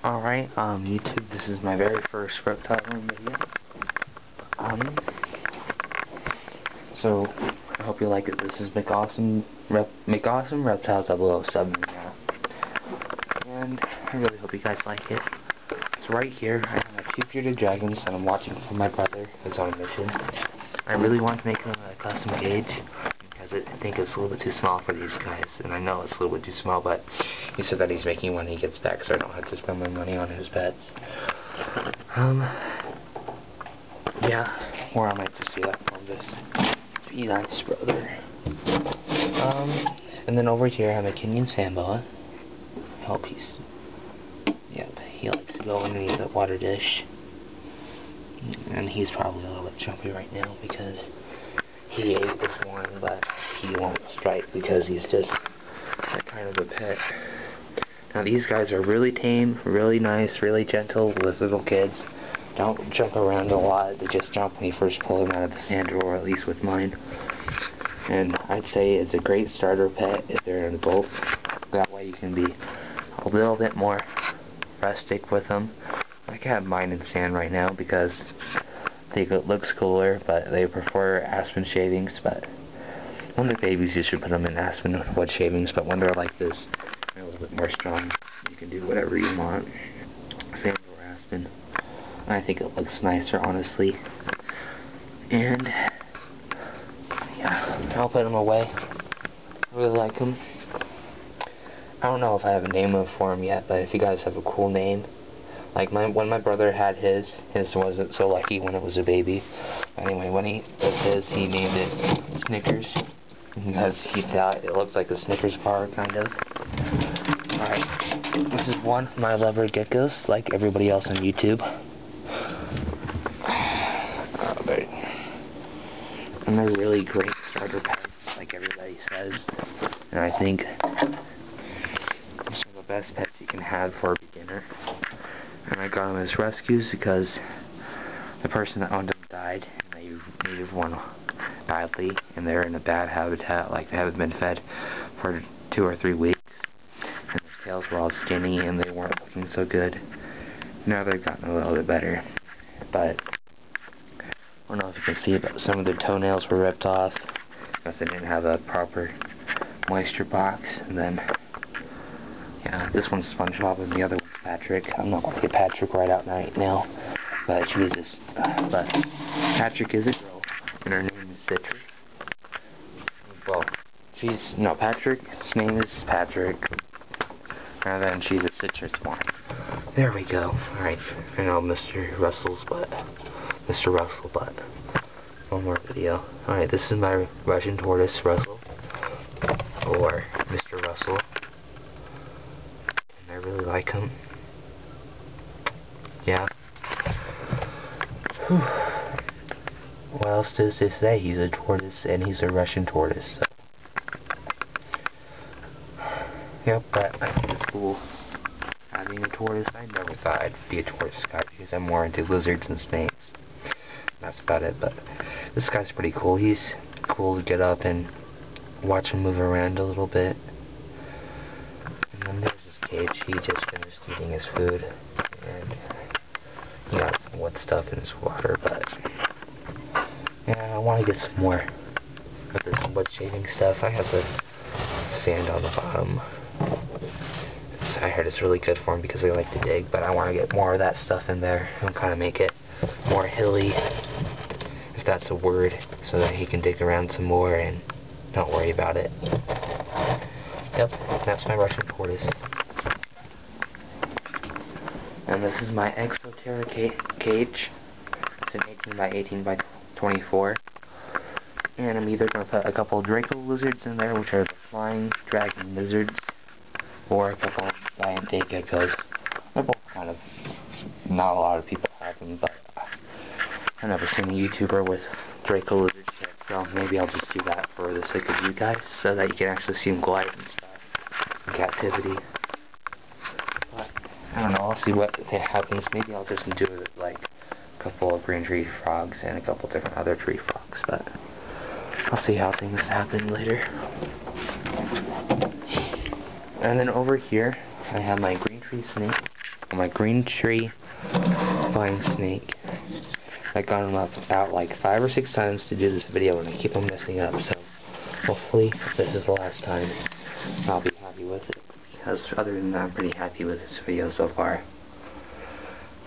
Alright, YouTube, this is my very first reptile room video. So, I hope you like it. This is McAwesome Reptile 007 now. And I really hope you guys like it. So right here, I have 2 bearded dragons that I'm watching from my brother, who's on a mission. I really want to make a custom cage, because I think it's a little bit too small for these guys. And I know it's a little bit too small, but he said that he's making when he gets back, so I don't have to spend my money on his pets. Yeah, or I might just do that for this. Be nice, brother. And then over here I have a Kenyan Samboa. Help, he likes to go underneath the water dish. And he's probably a little bit jumpy right now because he ate this morning, but he won't strike because he's just that kind of a pet. Now these guys are really tame, really nice, really gentle with little kids. Don't jump around a lot. They just jump when you first pull them out of the sand, or at least with mine. And I'd say it's a great starter pet if they're an adult. That way you can be a little bit more rustic with them. I have mine in sand right now because I think it looks cooler, but they prefer aspen shavings. But when they're babies, you should put them in aspen wood shavings. But when they're like this, they're a little bit more strong. You can do whatever you want, sand or aspen. I think it looks nicer, honestly. And yeah, I'll put them away. I really like them. I don't know if I have a name for him yet, but if you guys have a cool name, like when my brother had his wasn't so lucky when it was a baby. Anyway, when he did his, he named it Snickers because he thought it looked like a Snickers bar, kind of. Alright, this is one of my leopard geckos, like everybody else on YouTube. And they're really great starter pets, like everybody says. And I think some of the best pets you can have for a beginner. And I got them as rescues because the person that owned them died, and they needed one badly, and they're in a bad habitat, like they haven't been fed for 2 or 3 weeks. And their tails were all skinny, and they weren't looking so good. Now they've gotten a little bit better, but I don't know if you can see it, but some of their toenails were ripped off because they didn't have a proper moisture box. And then, yeah, this one's SpongeBob and the other one's Patrick. I'm not going to get Patrick right now, but Jesus. But Patrick is a girl, and her name is Citrus. Well, Patrick's name is Patrick, and then she's a citrus one. There we go. Alright, I know Mr. Russell, but one more video. Alright, this is my Russian tortoise, Russell, or Mr. Russell, and I really like him. Yeah. Whew. What else does this say? He's a tortoise, and he's a Russian tortoise. So. Yep, but I think it's cool having a tortoise. I never thought I'd be a tortoise guy because I'm more into lizards and snakes. That's about it, but this guy's pretty cool. He's cool to get up and watch him move around a little bit. And then there's his cage. He just finished eating his food, and he got some wet stuff in his water, but yeah, I want to get some more of this wood shaving stuff. I have the sand on the bottom. I heard it's really good for him because they like to dig, but I want to get more of that stuff in there and kind of make it more hilly, if that's a word, so that he can dig around some more and don't worry about it. Yep, that's my Russian tortoise. And this is my Exoterra cage. It's an 18 by 18 by 24. And I'm either going to put a couple of Draco lizards in there, which are the flying dragon lizards, or a couple of giant day geckos. They're both kind of, not a lot of people have them, but I've never seen a YouTuber with Draco lizards yet, so maybe I'll just do that for the sake of you guys, so that you can actually see them glide and stuff in captivity. But I don't know, I'll see what happens. Maybe I'll just do it like a couple of green tree frogs and a couple different other tree frogs, but I'll see how things happen later. And then over here, I have my green tree snake, my green tree vine snake. I got him up about like 5 or 6 times to do this video, and I keep on messing up, so hopefully this is the last time. I'll be happy with it, because other than that, I'm pretty happy with this video so far.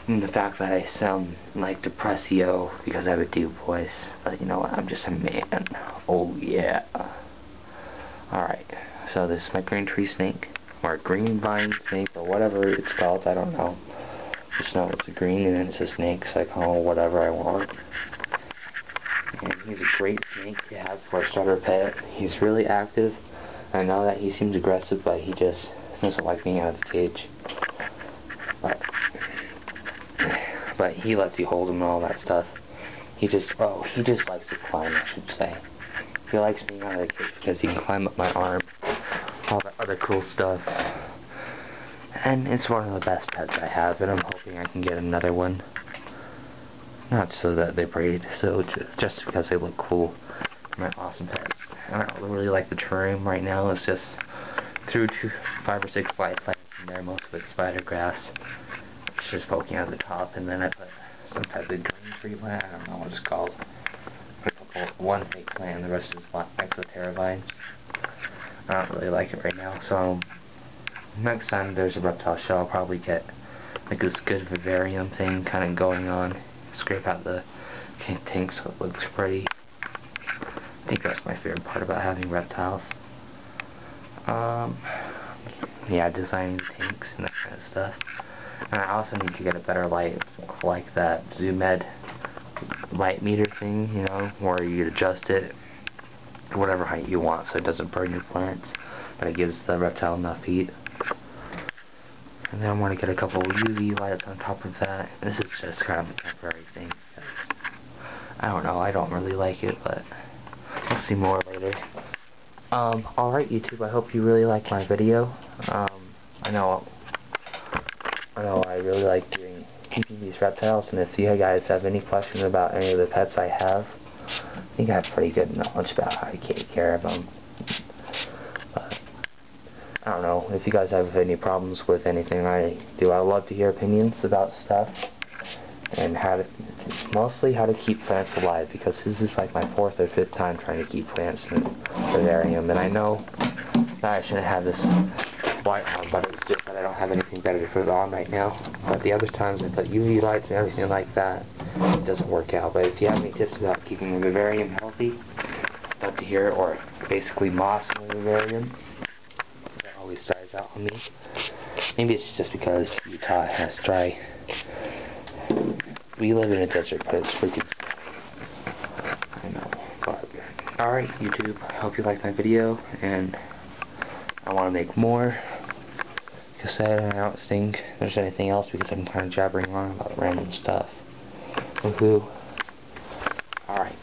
And the fact that I sound like Depressio because I have a deep voice, but you know what, I'm just a man. Oh yeah. Alright, so this is my green tree snake, or green vine snake, or whatever it's called, I don't know. Just know it's a green and it's a snake, so I call it whatever I want. And he's a great snake to have for a starter pet. He's really active. I know that he seems aggressive, but he just doesn't like being out of the cage. But he lets you hold him and all that stuff. He just likes to climb, I should say. He likes being out of the cage because he can climb up my arm, all that other cool stuff. And it's one of the best pets I have, and I'm hoping I can get another one. Not so that they breed, so just because they look cool. My awesome pets. I don't really like the terrarium right now. It's just threw 5 or 6 light plants in there, most of it's spider grass. It's just poking out the top, and then I put some type of green tree plant. I don't know what it's called. One fake plant, and the rest is Exoterra vines. I don't really like it right now, so next time there's a reptile show, I'll probably get like this good vivarium thing kind of going on. Scrape out the tank so it looks pretty. I think that's my favorite part about having reptiles. Yeah, designing tanks and that kind of stuff. And I also need to get a better light, like that Zoomed light meter thing, you know, where you adjust it to whatever height you want so it doesn't burn your plants, but it gives the reptile enough heat. And then I want to get a couple UV lights on top of that. This is just kind of a temporary thing. I don't know, I don't really like it, but we'll see more later. Alright YouTube, I hope you really like my video. I know I really like keeping these reptiles, and if you guys have any questions about any of the pets I have, I think I have pretty good knowledge about how to take care of them. But I don't know, if you guys have any problems with anything I do, I love to hear opinions about stuff, and mostly how to keep plants alive, because this is like my 4th or 5th time trying to keep plants in the vivarium, and I know that I shouldn't have this light on, but it's just that I don't have anything better to put it on right now. But the other times I put UV lights and everything like that, it doesn't work out. But if you have any tips about keeping the vivarium healthy, I'd love to hear it, or basically moss in the vivarium. That always dies out on me. Maybe it's just because Utah has dry. We live in a desert, but it's freaking snowy. I know. But alright YouTube, I hope you liked my video, and I want to make more. Like I said, I don't think there's anything else because I'm kind of jabbering on about random stuff. Woohoo. Alright.